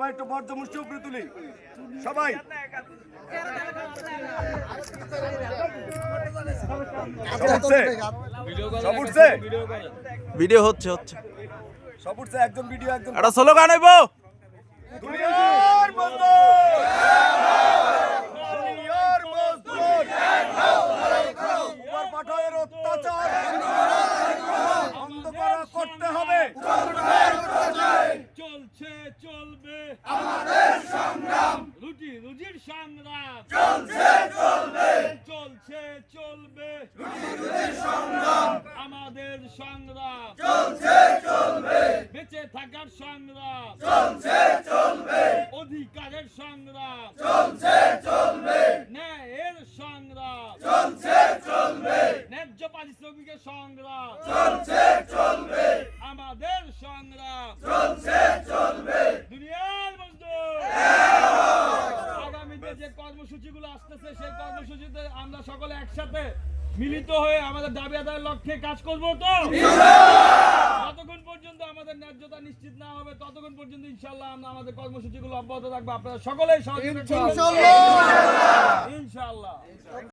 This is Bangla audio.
সবাই একটু বর্ধমুষ্টি উপরে তুলি সবাই। সব উঠছে ভিডিও হচ্ছে সব উঠছে একজন ভিডিও একজন একটা স্লোগান হইব দুনিয়ার মজদুর দুনিয়ার মজদুর উপর পাঠায়ের অত্যাচার বন্ধ করা করতে হবে। চলছে চলবে আমাদের সংগ্রাম, রুটি রুজির সংগ্রাম চলছে চলবে রুটি রুজির সংগ্রাম, আমাদের সংগ্রাম চলছে চলবে, বেঁচে থাকার সংগ্রাম চলছে চলবে, অধিকারের সংগ্রাম চলছে চলবে, ন্যায়ের সংগ্রাম চলছে চলবে, ন্যায্য পারিশ্রমিকের সংগ্রাম চলছে চলবে, আমাদের সংগ্রাম চলছে চলবে, দুনিয়ার মজদুর। আগামীতে যে কর্মসূচিগুলো আসতেছে সেই কর্মসূচিতে আমরা সকলে একসাথে মিলিত হয়ে আমাদের দাবি আদায়ের লক্ষ্যে কাজ করব। তো যতক্ষণ পর্যন্ত আমাদের ন্যায্যতা নিশ্চিত না হবে ততক্ষণ পর্যন্ত ইনশাআল্লাহ আমরা আমাদের কর্মসূচিগুলো অব্যাহত রাখবো। আপনারা সকলেই সহযোগিতা করবেন ইনশাআল্লাহ।